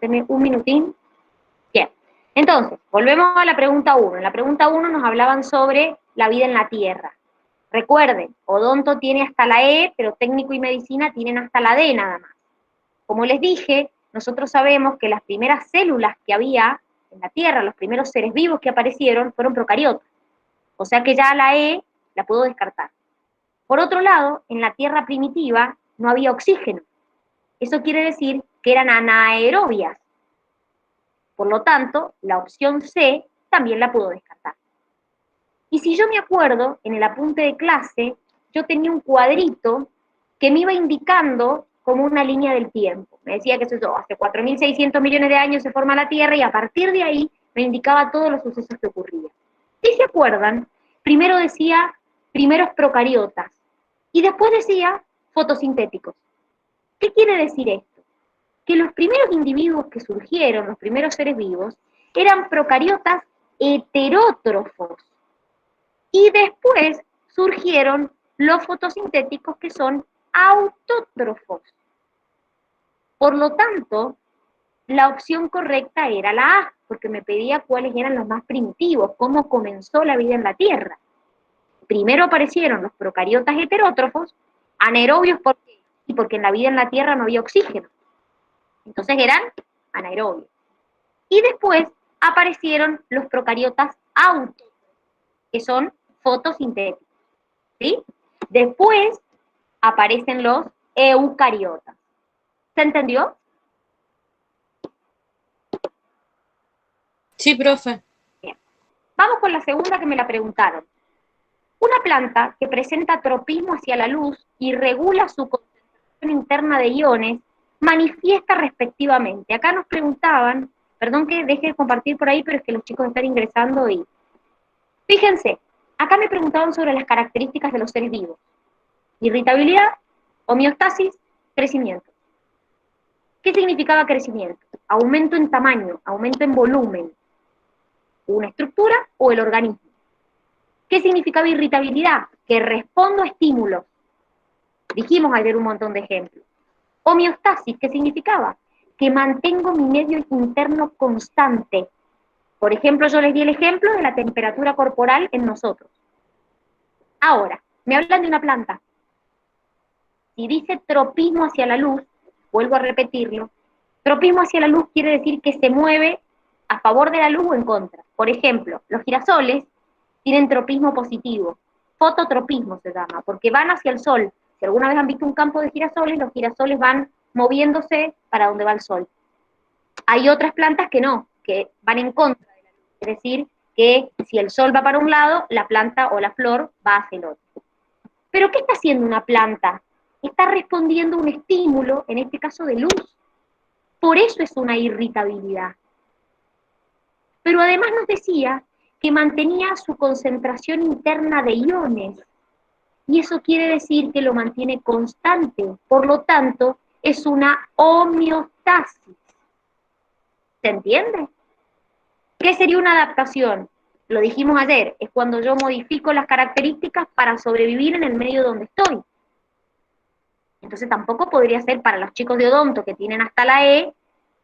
Deme un minutín. Bien. Entonces, volvemos a la pregunta 1. En la pregunta 1 nos hablaban sobre la vida en la Tierra. Recuerden, odonto tiene hasta la E, pero técnico y medicina tienen hasta la D nada más. Como les dije, nosotros sabemos que las primeras células que había en la Tierra, los primeros seres vivos que aparecieron, fueron procariotas. O sea que ya la E la puedo descartar. Por otro lado, en la Tierra primitiva no había oxígeno. Eso quiere decir que eran anaerobias. Por lo tanto, la opción C también la puedo descartar. Y si yo me acuerdo, en el apunte de clase, yo tenía un cuadrito que me iba indicando como una línea del tiempo. Me decía que eso, hace 4.600 millones de años se forma la Tierra y a partir de ahí me indicaba todos los sucesos que ocurrían. Si se acuerdan, primero decía primeros procariotas y después decía fotosintéticos. ¿Qué quiere decir esto? Que los primeros individuos que surgieron, los primeros seres vivos, eran procariotas heterótrofos. Y después surgieron los fotosintéticos que son autótrofos. Por lo tanto, la opción correcta era la A, porque me pedía cuáles eran los más primitivos, cómo comenzó la vida en la Tierra. Primero aparecieron los procariotas heterótrofos, anaerobios, ¿por qué? Y porque en la vida en la Tierra no había oxígeno. Entonces eran anaerobios. Y después aparecieron los procariotas autótrofos, que son fotosintéticos. ¿Sí? Después aparecen los eucariotas. ¿Se entendió? Sí, profe. Bien. Vamos con la segunda que me la preguntaron. Una planta que presenta tropismo hacia la luz y regula su concentración interna de iones manifiesta respectivamente. Acá nos preguntaban, perdón que deje de compartir por ahí, pero es que los chicos están ingresando y... Fíjense, acá me preguntaban sobre las características de los seres vivos. Irritabilidad, homeostasis, crecimiento. ¿Qué significaba crecimiento? Aumento en tamaño, aumento en volumen, una estructura o el organismo. ¿Qué significaba irritabilidad? Que respondo a estímulos. Dijimos ayer un montón de ejemplos. Homeostasis, ¿qué significaba? Que mantengo mi medio interno constante. Por ejemplo, yo les di el ejemplo de la temperatura corporal en nosotros. Ahora, me hablan de una planta. Si dice tropismo hacia la luz, vuelvo a repetirlo, tropismo hacia la luz quiere decir que se mueve a favor de la luz o en contra. Por ejemplo, los girasoles tienen tropismo positivo, fototropismo se llama, porque van hacia el sol. Si alguna vez han visto un campo de girasoles, los girasoles van moviéndose para donde va el sol. Hay otras plantas que no, que van en contra de la luz, es decir, que si el sol va para un lado, la planta o la flor va hacia el otro. ¿Pero qué está haciendo una planta? Está respondiendo a un estímulo, en este caso de luz. Por eso es una irritabilidad. Pero además nos decía que mantenía su concentración interna de iones. Y eso quiere decir que lo mantiene constante. Por lo tanto, es una homeostasis. ¿Se entiende? ¿Qué sería una adaptación? Lo dijimos ayer, es cuando yo modifico las características para sobrevivir en el medio donde estoy. Entonces tampoco podría ser para los chicos de odonto que tienen hasta la E,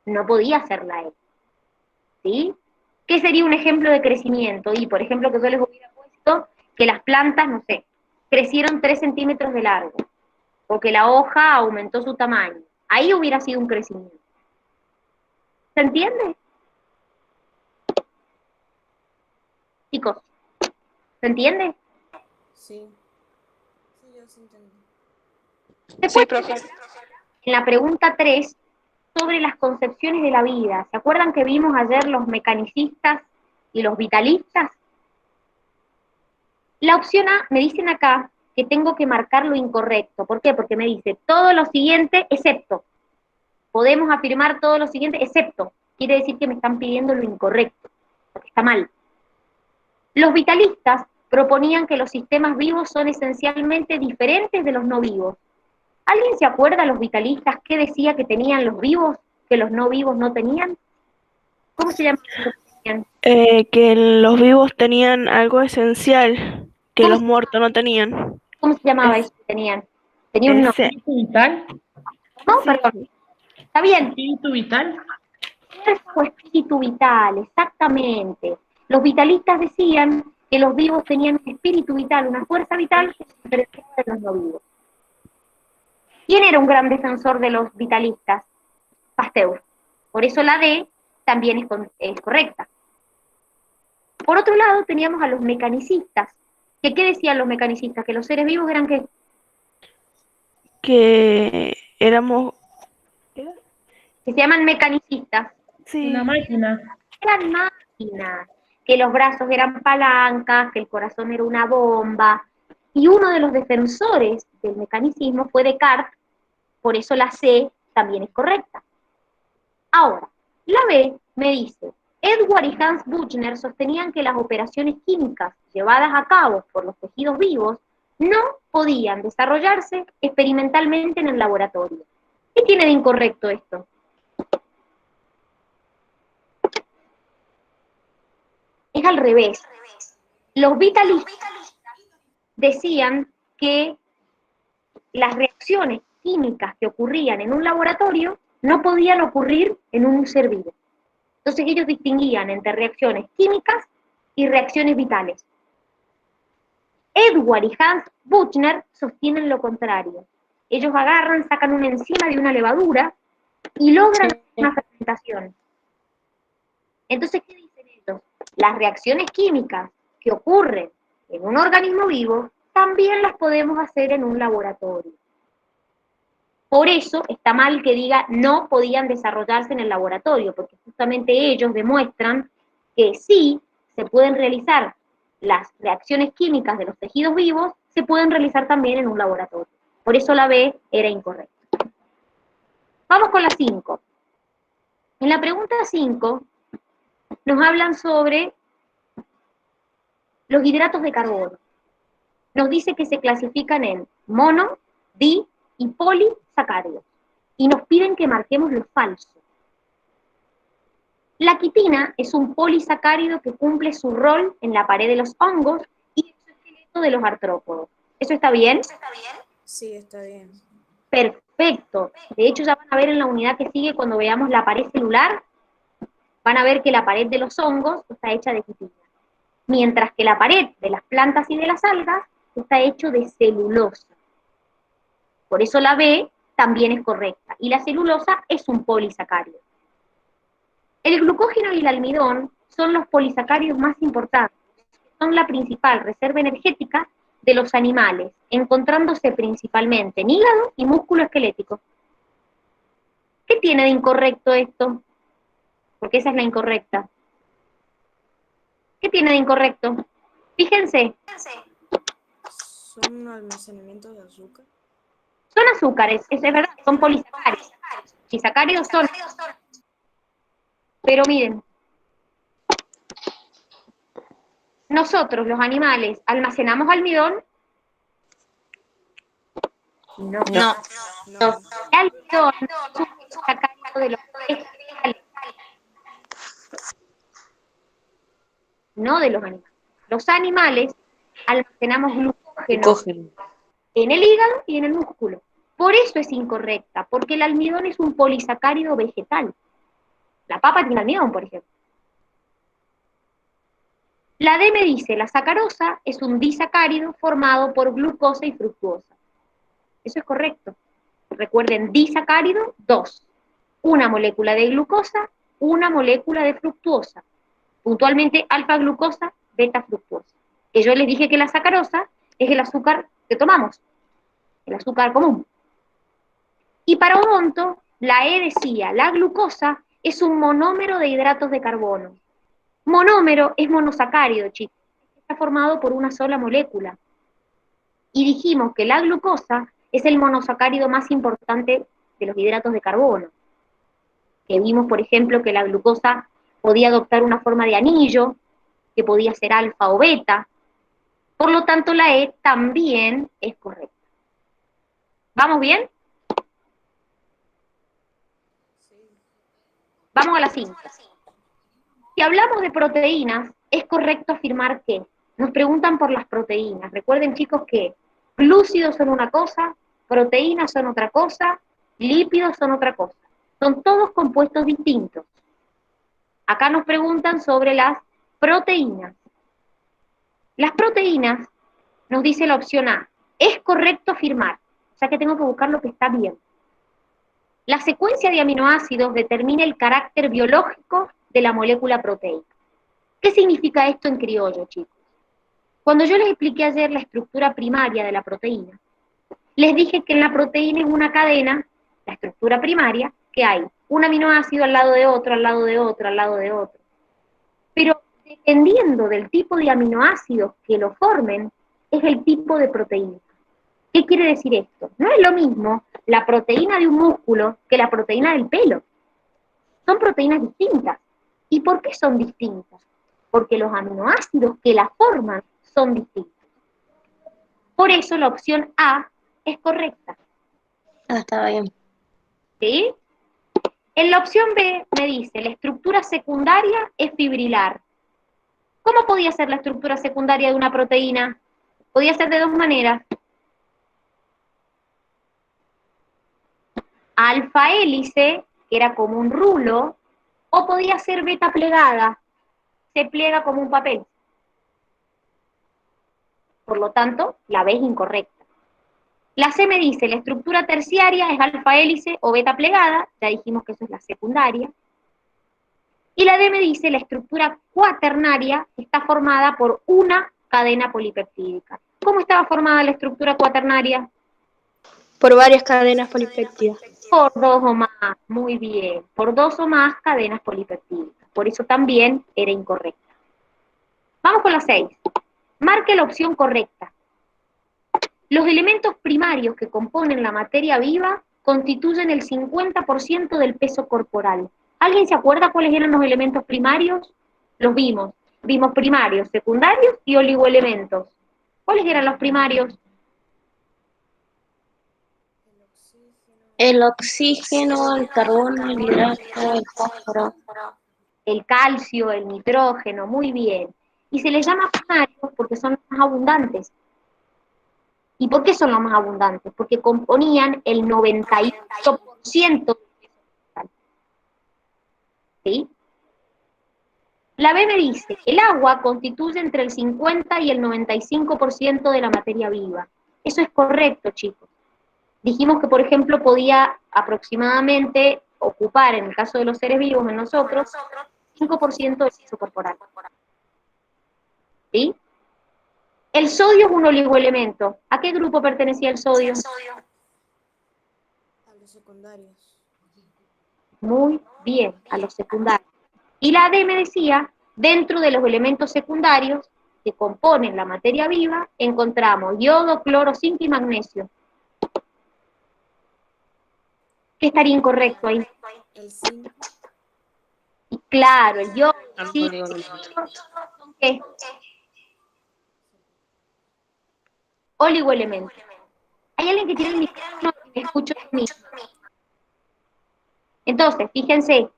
no podía ser la E. ¿Sí? ¿Qué sería un ejemplo de crecimiento? Y, por ejemplo, que yo les hubiera puesto que las plantas, no sé, crecieron 3 centímetros de largo, o que la hoja aumentó su tamaño. Ahí hubiera sido un crecimiento. ¿Se entiende? Chicos, ¿se entiende? Sí. Sí, yo sí entendí. Después, Sí, profe. en la pregunta 3, sobre las concepciones de la vida. ¿Se acuerdan que vimos ayer los mecanicistas y los vitalistas? La opción A, me dicen acá que tengo que marcar lo incorrecto. ¿Por qué? Porque me dice todo lo siguiente excepto. Podemos afirmar todo lo siguiente excepto. Quiere decir que me están pidiendo lo incorrecto, porque está mal. Los vitalistas proponían que los sistemas vivos son esencialmente diferentes de los no vivos. ¿Alguien se acuerda, los vitalistas, qué decía que tenían los vivos que los no vivos no tenían? ¿Cómo se llama? Que los vivos tenían algo esencial que ¿Cómo, los muertos no tenían. cómo se llamaba Es, eso que tenían? Tenía un nombre. ese, Espíritu vital. No, sí, perdón. Está bien. Espíritu vital. fuerza o espíritu vital, exactamente. Los vitalistas decían que los vivos tenían un espíritu vital, una fuerza vital que se diferenciaba de los no vivos. ¿Quién era un gran defensor de los vitalistas? Pasteur. Por eso la D también es correcta. Por otro lado, teníamos a los mecanicistas. ¿Qué decían los mecanicistas? Que los seres vivos eran ¿qué? Que éramos... Que se llaman mecanicistas. Sí. Una máquina. Eran máquinas. Que los brazos eran palancas, que el corazón era una bomba. Y uno de los defensores del mecanicismo fue Descartes, por eso la C también es correcta. Ahora, la B me dice, Edward y Hans Buchner sostenían que las operaciones químicas llevadas a cabo por los tejidos vivos no podían desarrollarse experimentalmente en el laboratorio. ¿Qué tiene de incorrecto esto? Es al revés. Los vitalistas decían que las reacciones químicas que ocurrían en un laboratorio no podían ocurrir en un ser vivo. Entonces ellos distinguían entre reacciones químicas y reacciones vitales. Edward y Hans Buchner sostienen lo contrario. Ellos agarran, sacan una enzima de una levadura y logran una fermentación. Entonces, ¿qué dicen ellos? Las reacciones químicas que ocurren en un organismo vivo también las podemos hacer en un laboratorio. Por eso está mal que diga no podían desarrollarse en el laboratorio, porque justamente ellos demuestran que sí se pueden realizar las reacciones químicas de los tejidos vivos, se pueden realizar también en un laboratorio. Por eso la B era incorrecta. Vamos con la 5. En la pregunta 5 nos hablan sobre los hidratos de carbono. Nos dice que se clasifican en mono, di y polisacáridos. Y nos piden que marquemos lo falso. La quitina es un polisacárido que cumple su rol en la pared de los hongos y en el esqueleto de los artrópodos. ¿Eso está bien? Sí, está bien. Perfecto. De hecho, ya van a ver en la unidad que sigue, cuando veamos la pared celular, van a ver que la pared de los hongos está hecha de quitina. Mientras que la pared de las plantas y de las algas está hecho de celulosa. Por eso la B también es correcta. Y la celulosa es un polisacárido. El glucógeno y el almidón son los polisacáridos más importantes. Son la principal reserva energética de los animales, encontrándose principalmente en hígado y músculo esquelético. ¿Qué tiene de incorrecto esto? Porque esa es la incorrecta. ¿Qué tiene de incorrecto? Fíjense. ¿Son un almacenamiento de azúcar? Son azúcares, es verdad, son polisacáridos. Polisacáridos son. Pero miren, nosotros, los animales, ¿almacenamos almidón? No. El almidón es un polisacárido de los vegetales, no de los animales. Los animales almacenamos glucógeno en el hígado y en el músculo. Por eso es incorrecta, porque el almidón es un polisacárido vegetal. La papa tiene almidón, por ejemplo. La D me dice, la sacarosa es un disacárido formado por glucosa y fructuosa. Eso es correcto. Recuerden, disacárido, 2. Una molécula de glucosa, una molécula de fructuosa. Puntualmente, alfa-glucosa, beta-fructuosa. Que yo les dije que la sacarosa es el azúcar que tomamos, el azúcar común. Y para odonto, la E decía, la glucosa es un monómero de hidratos de carbono. Monómero es monosacárido, chicos. Está formado por una sola molécula. Y dijimos que la glucosa es el monosacárido más importante de los hidratos de carbono. Que vimos, por ejemplo, que la glucosa podía adoptar una forma de anillo, que podía ser alfa o beta. Por lo tanto, la E también es correcta. ¿Vamos bien? Vamos a la 5. Si hablamos de proteínas, es correcto afirmar que nos preguntan por las proteínas. Recuerden, chicos, que glúcidos son una cosa, proteínas son otra cosa, lípidos son otra cosa. Son todos compuestos distintos. Acá nos preguntan sobre las proteínas. Las proteínas, nos dice la opción A, es correcto afirmar, o sea que tengo que buscar lo que está bien. La secuencia de aminoácidos determina el carácter biológico de la molécula proteica. ¿Qué significa esto en criollo, chicos? Cuando yo les expliqué ayer la estructura primaria de la proteína, les dije que en la proteína es una cadena, la estructura primaria, que hay un aminoácido al lado de otro, al lado de otro, al lado de otro. Pero dependiendo del tipo de aminoácidos que lo formen, es el tipo de proteína. ¿Qué quiere decir esto? No es lo mismo la proteína de un músculo que la proteína del pelo. Son proteínas distintas. ¿Y por qué son distintas? Porque los aminoácidos que la forman son distintos. Por eso la opción A es correcta. Ah, estaba bien. ¿Sí? En la opción B me dice, la estructura secundaria es fibrilar. ¿Cómo podía ser la estructura secundaria de una proteína? Podía ser de dos maneras. Alfa hélice, que era como un rulo, o podía ser beta plegada, se pliega como un papel. Por lo tanto, la B es incorrecta. La C me dice, la estructura terciaria es alfa hélice o beta plegada, ya dijimos que eso es la secundaria. Y la D me dice, la estructura cuaternaria está formada por una cadena polipeptídica. ¿Cómo estaba formada la estructura cuaternaria? Por varias cadenas polipéptidas. Por dos o más, muy bien, por dos o más cadenas polipeptídicas. Por eso también era incorrecta. Vamos con la 6. Marque la opción correcta. Los elementos primarios que componen la materia viva constituyen el 50% del peso corporal. ¿Alguien se acuerda cuáles eran los elementos primarios? Los vimos. Vimos primarios, secundarios y oligoelementos. ¿Cuáles eran los primarios? El oxígeno, el carbono, el hidrato, el fósforo. El calcio, el nitrógeno, muy bien. Y se les llama primarios porque son los más abundantes. ¿Y por qué son los más abundantes? Porque componían el 98% del peso corporal. ¿Sí? La B me dice, el agua constituye entre el 50 y el 95% de la materia viva. Eso es correcto, chicos. Dijimos que, por ejemplo, podía aproximadamente ocupar, en el caso de los seres vivos, en nosotros, 5% del peso corporal. ¿Sí? El sodio es un oligoelemento. ¿A qué grupo pertenecía el sodio? A los secundarios. Muy bien, a los secundarios. Y la D me decía, dentro de los elementos secundarios que componen la materia viva, encontramos yodo, cloro, zinc y magnesio. ¿Qué estaría incorrecto ahí? El zinc. Y claro, el yodo, el zinc, ¿son qué? Oligoelementos. ¿Hay alguien que tiene el micrófono y me escucha a mí? Entonces, fíjense,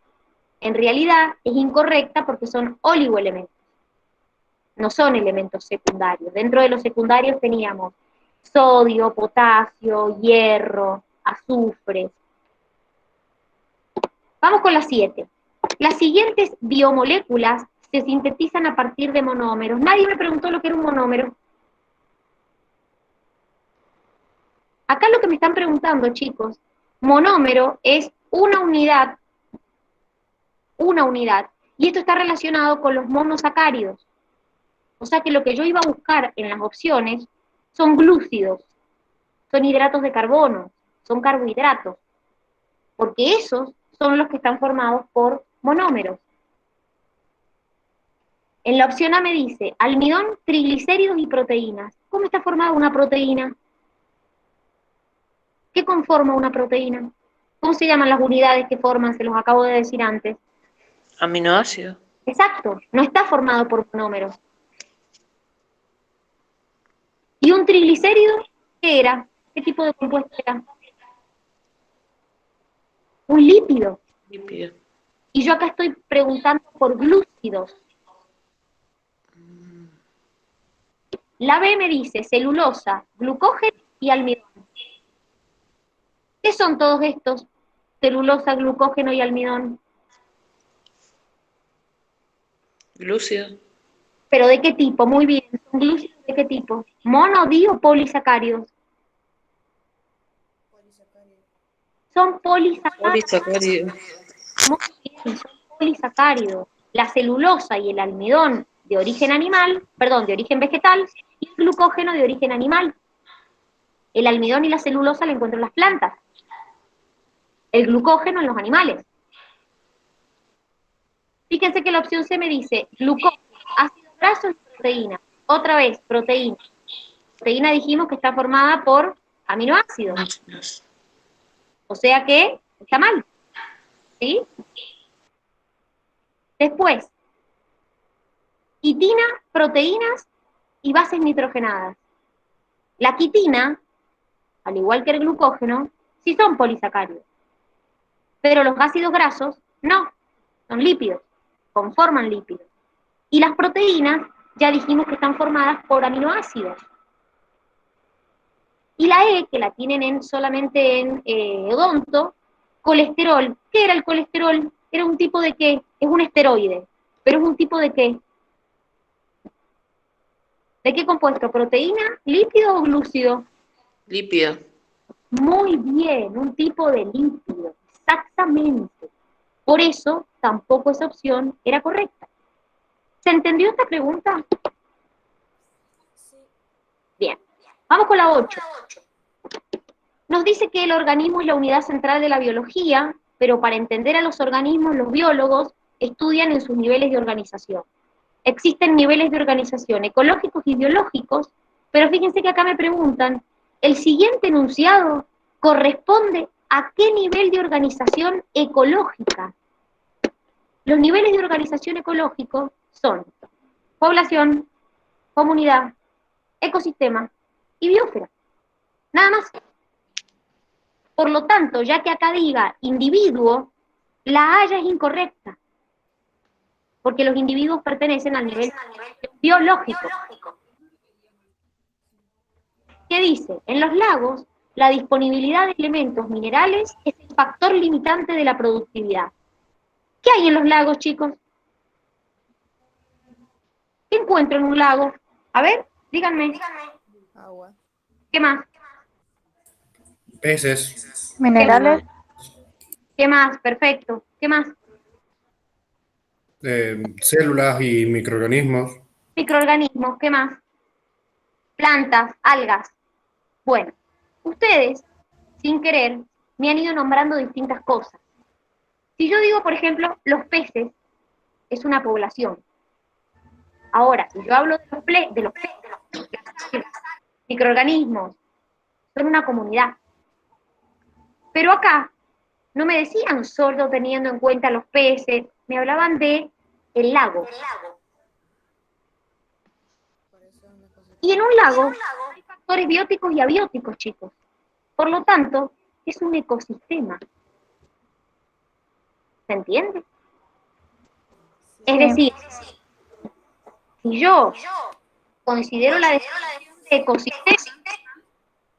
en realidad es incorrecta porque son oligoelementos, no son elementos secundarios. Dentro de los secundarios teníamos sodio, potasio, hierro, azufre. Vamos con la 7. Las siguientes biomoléculas se sintetizan a partir de monómeros. Nadie me preguntó lo que era un monómero. Acá lo que me están preguntando, chicos, monómero es una unidad, y esto está relacionado con los monosacáridos. O sea que lo que yo iba a buscar en las opciones son glúcidos, son hidratos de carbono, son carbohidratos, porque esos son los que están formados por monómeros. En la opción A me dice, almidón, triglicéridos y proteínas. ¿Cómo está formada una proteína? ¿Qué conforma una proteína? ¿Cómo se llaman las unidades que forman? Se los acabo de decir antes. Aminoácido. Exacto, no está formado por monómeros. ¿Y un triglicérido? ¿Qué era? ¿Qué tipo de compuesto era? Un lípido. Lípido. Y yo acá estoy preguntando por glúcidos. La B me dice celulosa, glucógeno y almidón. ¿Qué son todos estos? Celulosa, glucógeno y almidón. Glúcido. ¿Pero de qué tipo? Muy bien. ¿Son glúcidos de qué tipo? ¿Mono, di o polisacáridos? Polisacárido. Son polisacáridos. Polisacárido. Muy bien, son polisacáridos. La celulosa y el almidón de origen animal, perdón, de origen vegetal, y el glucógeno de origen animal. El almidón y la celulosa la encuentro en las plantas. El glucógeno en los animales. Fíjense que la opción C me dice glucógeno, ácidos grasos y proteína. Otra vez, proteína. Proteína dijimos que está formada por aminoácidos. O sea que está mal. ¿Sí? Después, quitina, proteínas y bases nitrogenadas. La quitina, al igual que el glucógeno, sí son polisacáridos. Pero los ácidos grasos no, son lípidos, conforman lípidos. Y las proteínas ya dijimos que están formadas por aminoácidos. Y la E, que la tienen solamente en odonto, colesterol. ¿Qué era el colesterol? ¿Era un tipo de qué? Es un esteroide. ¿Pero es un tipo de qué? ¿De qué compuesto? ¿Proteína, lípido o glúcido? Lípido. Muy bien, un tipo de lípido. Exactamente. Por eso tampoco esa opción era correcta. ¿Se entendió esta pregunta? Sí. Bien. Vamos con la 8. Nos dice que el organismo es la unidad central de la biología, pero para entender a los organismos, los biólogos estudian en sus niveles de organización. Existen niveles de organización ecológicos y biológicos, pero fíjense que acá me preguntan, ¿el siguiente enunciado corresponde a qué nivel de organización ecológica? Los niveles de organización ecológico son población, comunidad, ecosistema y biosfera. Nada más. Por lo tanto, ya que acá diga individuo, la haya es incorrecta, porque los individuos pertenecen al nivel biológico. ¿Qué dice? En los lagos, la disponibilidad de elementos minerales es el factor limitante de la productividad. ¿Qué hay en los lagos, chicos? ¿Qué encuentro en un lago? A ver, díganme. Agua. ¿Qué más? Peces, Minerales. ¿Qué más? Perfecto. ¿Qué más? células y microorganismos. Microorganismos. ¿Qué más? Plantas, algas. Bueno, ustedes, sin querer, me han ido nombrando distintas cosas. Si yo digo, por ejemplo, los peces, es una población. Ahora, si yo hablo de los microorganismos, son una comunidad. Pero acá no me decían solo teniendo en cuenta los peces, me hablaban de el lago. Por eso es una cosa. Y en un lago hay factores bióticos y abióticos, chicos. Por lo tanto, es un ecosistema. ¿Se entiende? Es decir, si yo considero la definición de ecosistema,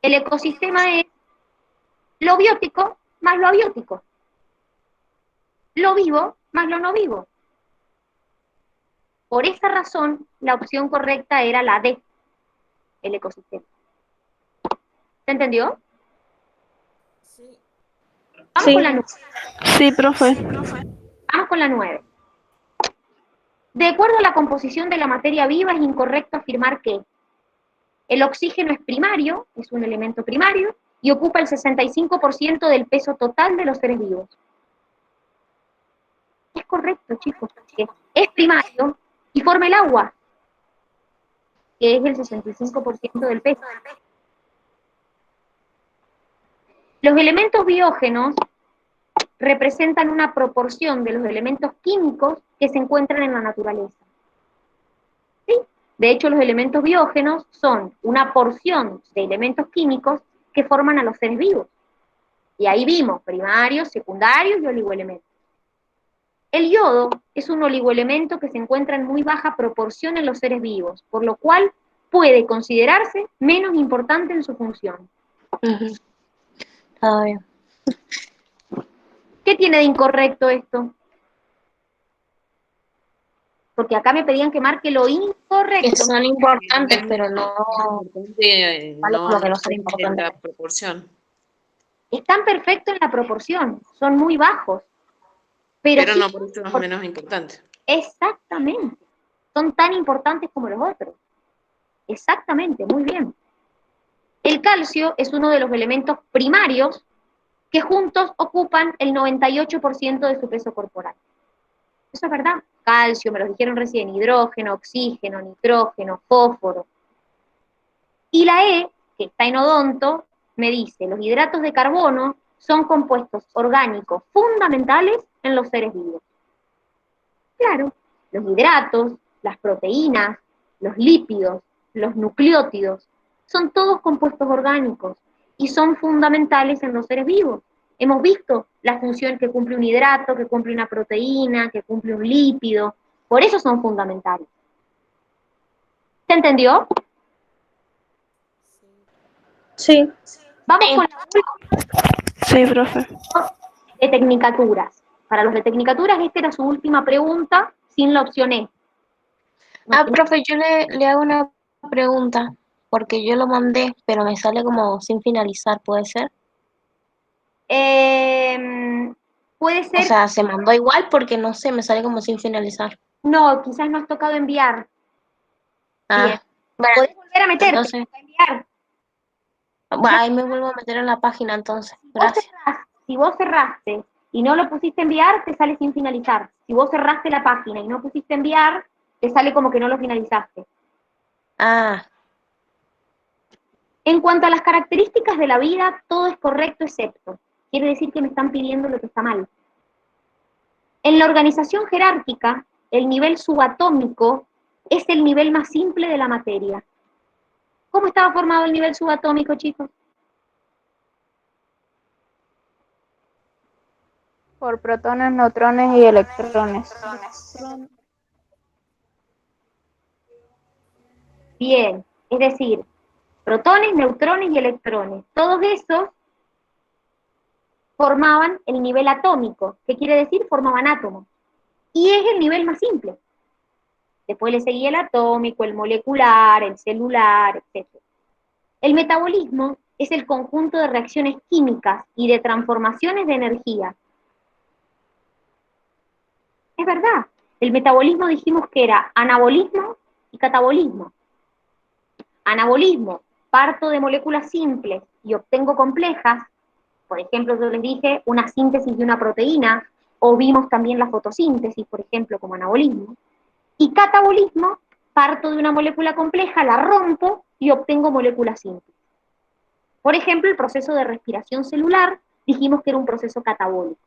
el ecosistema es lo biótico más lo abiótico, lo vivo más lo no vivo. Por esa razón, la opción correcta era la D, el ecosistema. ¿Se entendió? Sí. Vamos con la 9. Sí, profe. Vamos con la 9. De acuerdo a la composición de la materia viva, es incorrecto afirmar que el oxígeno es primario, es un elemento primario, y ocupa el 65% del peso total de los seres vivos. Es correcto, chicos, porque es primario y forma el agua, que es el 65% del peso. Los elementos biógenos representan una proporción de los elementos químicos que se encuentran en la naturaleza. ¿Sí? De hecho, los elementos biógenos son una porción de elementos químicos que forman a los seres vivos. Y ahí vimos primarios, secundarios y oligoelementos. El yodo es un oligoelemento que se encuentra en muy baja proporción en los seres vivos, por lo cual puede considerarse menos importante en su función. Está bien. ¿Qué tiene de incorrecto esto? porque acá me pedían que marque lo Que incorrecto. son importantes, pero no, vale No, como que no no son sé en la importantes. proporción. Están perfectos en la proporción, son muy bajos, pero Pero sí, no por eso es menos importante. exactamente, son tan importantes como los otros. Exactamente, muy bien. El calcio es uno de los elementos primarios que juntos ocupan el 98% de su peso corporal. Eso es verdad. Calcio, me lo dijeron recién, hidrógeno, oxígeno, nitrógeno, fósforo. Y la E, que está en odonto, me dice, los hidratos de carbono son compuestos orgánicos fundamentales en los seres vivos. Claro, los hidratos, las proteínas, los lípidos, los nucleótidos, son todos compuestos orgánicos y son fundamentales en los seres vivos. Hemos visto la función que cumple un hidrato, que cumple una proteína, que cumple un lípido, por eso son fundamentales. ¿Se entendió? Sí. Sí. Vamos Sí. con la última Sí, profe. de tecnicaturas. Para los de tecnicaturas, esta era su última pregunta sin la opción E. Profe, yo le hago una pregunta, porque yo lo mandé, pero me sale como sin finalizar, ¿puede ser? Puede O ser, sea, se mandó igual porque no sé, me sale como sin finalizar. no, quizás no has tocado enviar. Bien. Bueno, Podés volver a meterte entonces, a enviar. bueno, ahí me vuelvo a meter en la página entonces. Si vos Gracias. si vos cerraste y no lo pusiste a enviar, te sale sin finalizar. Si vos cerraste la página y no pusiste a enviar, te sale como que no lo finalizaste. Ah, En cuanto a las características de la vida, todo es correcto excepto. Quiere decir que me están pidiendo lo que está mal. En la organización jerárquica, el nivel subatómico es el nivel más simple de la materia. ¿Cómo estaba formado el nivel subatómico, chicos? Por protones, neutrones y electrones. Bien, es decir, protones, neutrones y electrones. Todos esos formaban el nivel atómico. ¿Qué quiere decir? Formaban átomos. Y es el nivel más simple. Después le seguía el atómico, el molecular, el celular, etc. El metabolismo es el conjunto de reacciones químicas y de transformaciones de energía. Es verdad, el metabolismo dijimos que era anabolismo y catabolismo. Anabolismo, parto de moléculas simples y obtengo complejas. Por ejemplo, yo les dije una síntesis de una proteína, o vimos también la fotosíntesis, por ejemplo, como anabolismo. Y catabolismo, parto de una molécula compleja, la rompo y obtengo moléculas simples. Por ejemplo, el proceso de respiración celular, dijimos que era un proceso catabólico.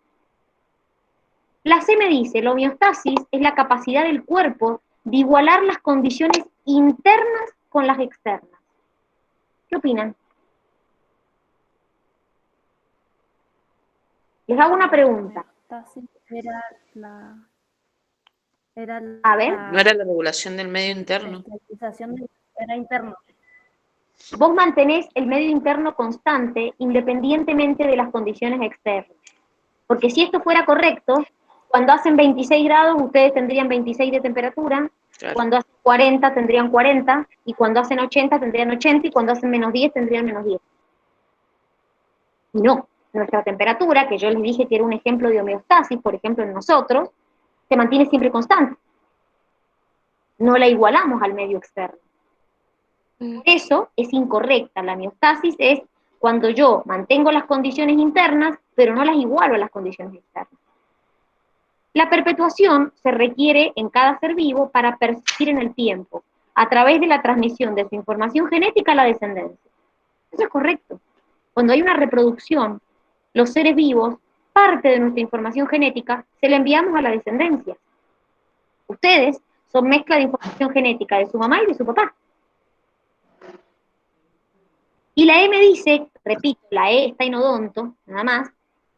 La C me dice, la homeostasis es la capacidad del cuerpo de igualar las condiciones internas con las externas. ¿Qué opinan? Les hago una pregunta. Era la, era A ver, ¿No era la regulación del medio interno? era interno. vos mantenés el medio interno constante independientemente de las condiciones externas. Porque si esto fuera correcto, cuando hacen 26 grados ustedes tendrían 26 de temperatura, Claro. cuando hacen 40 tendrían 40, y cuando hacen 80 tendrían 80, y cuando hacen menos 10 tendrían menos 10. Y no, nuestra temperatura, que yo les dije que era un ejemplo de homeostasis, por ejemplo en nosotros, se mantiene siempre constante. No la igualamos al medio externo. Por eso es incorrecta. La homeostasis es cuando yo mantengo las condiciones internas, pero no las igualo a las condiciones externas. La perpetuación se requiere en cada ser vivo para persistir en el tiempo, a través de la transmisión de su información genética a la descendencia. Eso es correcto. Cuando hay una reproducción, los seres vivos, parte de nuestra información genética, se la enviamos a la descendencia. Ustedes son mezcla de información genética de su mamá y de su papá. Y la E me dice, repito, la E está en odonto, nada más,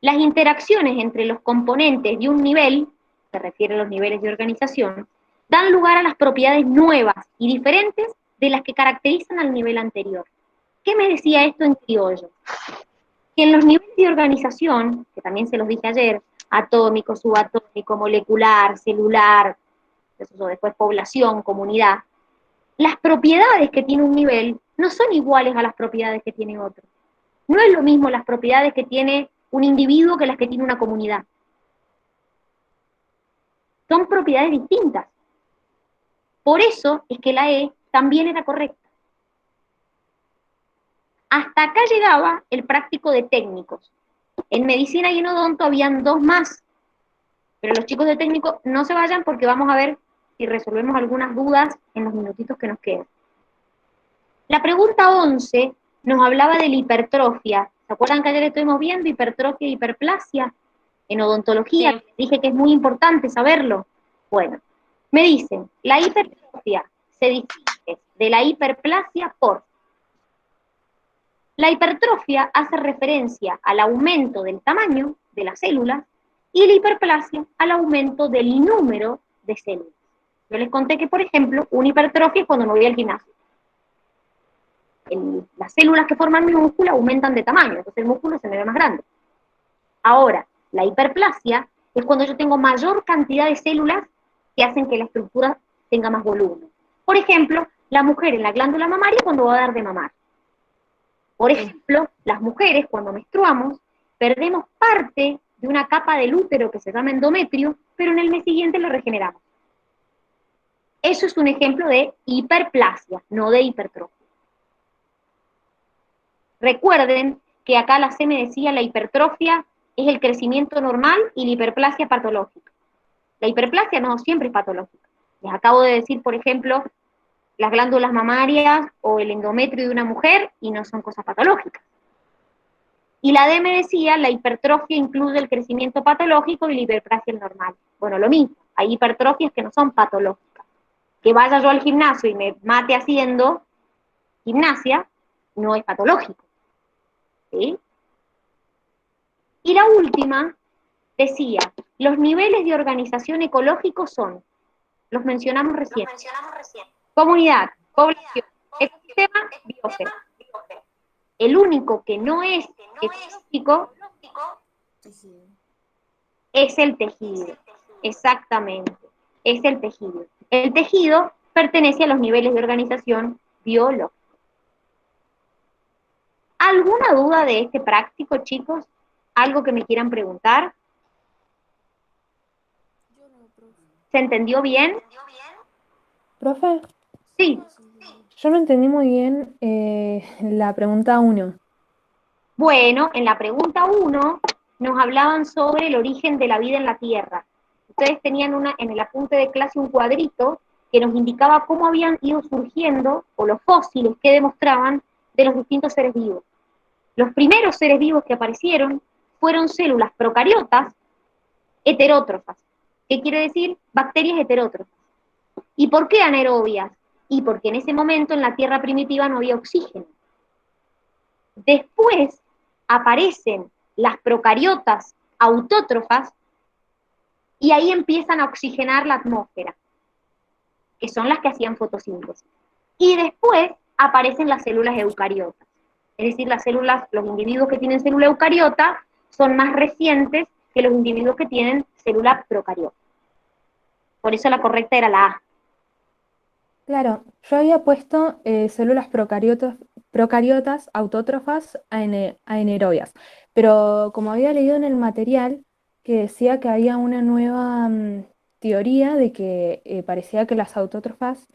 las interacciones entre los componentes de un nivel, se refiere a los niveles de organización, dan lugar a las propiedades nuevas y diferentes de las que caracterizan al nivel anterior. ¿Qué me decía esto en criollo? Que en los niveles de organización, que también se los dije ayer, atómico, subatómico, molecular, celular, o después población, comunidad, las propiedades que tiene un nivel no son iguales a las propiedades que tiene otro. No es lo mismo las propiedades que tiene un individuo que las que tiene una comunidad. Son propiedades distintas. Por eso es que la E también era correcta. Hasta acá llegaba el práctico de técnicos. En medicina y en odonto habían 2 más. Pero los chicos de técnico no se vayan porque vamos a ver si resolvemos algunas dudas en los minutitos que nos quedan. La pregunta 11 nos hablaba de la hipertrofia. ¿Se acuerdan que ayer estuvimos viendo hipertrofia e hiperplasia? En odontología, Sí. dije que es muy importante saberlo. Bueno, me dicen, la hipertrofia se distingue de la hiperplasia por... La hipertrofia hace referencia al aumento del tamaño de las células y la hiperplasia al aumento del número de células. Yo les conté que, por ejemplo, una hipertrofia es cuando me voy al gimnasio. Las células que forman mi músculo aumentan de tamaño, entonces el músculo se me ve más grande. Ahora, la hiperplasia es cuando yo tengo mayor cantidad de células que hacen que la estructura tenga más volumen. Por ejemplo, la mujer en la glándula mamaria cuando va a dar de mamar. Por ejemplo, las mujeres cuando menstruamos perdemos parte de una capa del útero que se llama endometrio, pero en el mes siguiente lo regeneramos. Eso es un ejemplo de hiperplasia, no de hipertrofia. Recuerden que acá la C me decía la hipertrofia es el crecimiento normal y la hiperplasia patológica. La hiperplasia no siempre es patológica. Les acabo de decir, por ejemplo, las glándulas mamarias o el endometrio de una mujer y no son cosas patológicas. Y la D me decía, la hipertrofia incluye el crecimiento patológico y la hiperplasia el normal. Bueno, lo mismo, hay hipertrofias que no son patológicas. Que vaya yo al gimnasio y me mate haciendo gimnasia, no es patológico. ¿Sí? Y la última decía, los niveles de organización ecológico son, los mencionamos recién, comunidad, población, ecosistema, biosfera. El único que no es ecológico Tejido. es el tejido. Exactamente, es el tejido. El tejido pertenece a los niveles de organización biológica. ¿Alguna duda de este práctico, chicos? ¿Algo que me quieran preguntar? Yo no, profe. ¿Se entendió bien? Profe, Sí. yo no entendí muy bien la pregunta 1. Bueno, en la pregunta 1 nos hablaban sobre el origen de la vida en la Tierra. Ustedes tenían en el apunte de clase un cuadrito que nos indicaba cómo habían ido surgiendo, o los fósiles que demostraban, de los distintos seres vivos. Los primeros seres vivos que aparecieron fueron células procariotas heterótrofas. ¿Qué quiere decir? Bacterias heterótrofas. ¿Y por qué anaerobias? Y porque en ese momento en la Tierra primitiva no había oxígeno. Después aparecen las procariotas autótrofas y ahí empiezan a oxigenar la atmósfera, que son las que hacían fotosíntesis. Y después aparecen las células eucariotas. Es decir, los individuos que tienen célula eucariota son más recientes que los individuos que tienen célula procariota. Por eso la correcta era la A. Claro, yo había puesto células procariotas autótrofas anaerobias, pero como había leído en el material que decía que había una nueva teoría de que parecía que las autótrofas,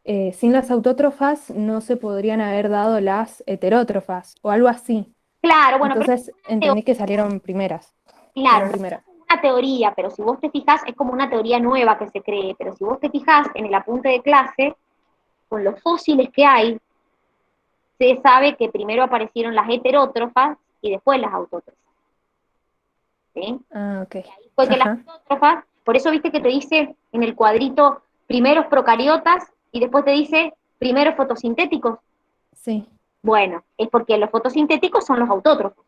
sin las autótrofas no se podrían haber dado las heterótrofas o algo así. Claro, bueno, pero Entonces entendí que salieron primeras. claro, Fueron primeras. es una teoría, pero si vos te fijas, es como una teoría nueva que se cree, pero si vos te fijas en el apunte de clase, con los fósiles que hay, se sabe que primero aparecieron las heterótrofas y después las autótrofas. ¿Sí? Ah, ok. Fue que las Ajá. autótrofas, por eso viste que te dice en el cuadrito primeros procariotas y después te dice primeros fotosintéticos. Sí. Bueno, es porque los fotosintéticos son los autótrofos.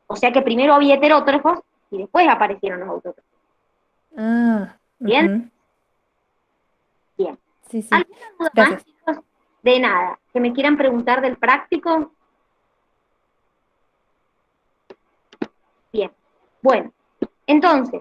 O sea que primero había heterótrofos y después aparecieron los autótrofos. Ah, ¿Bien? ujú. Bien. Sí, sí. ¿Alguna duda más, Gracias. chicos? De nada. ¿Que me quieran preguntar del práctico? Bien. Bueno, entonces,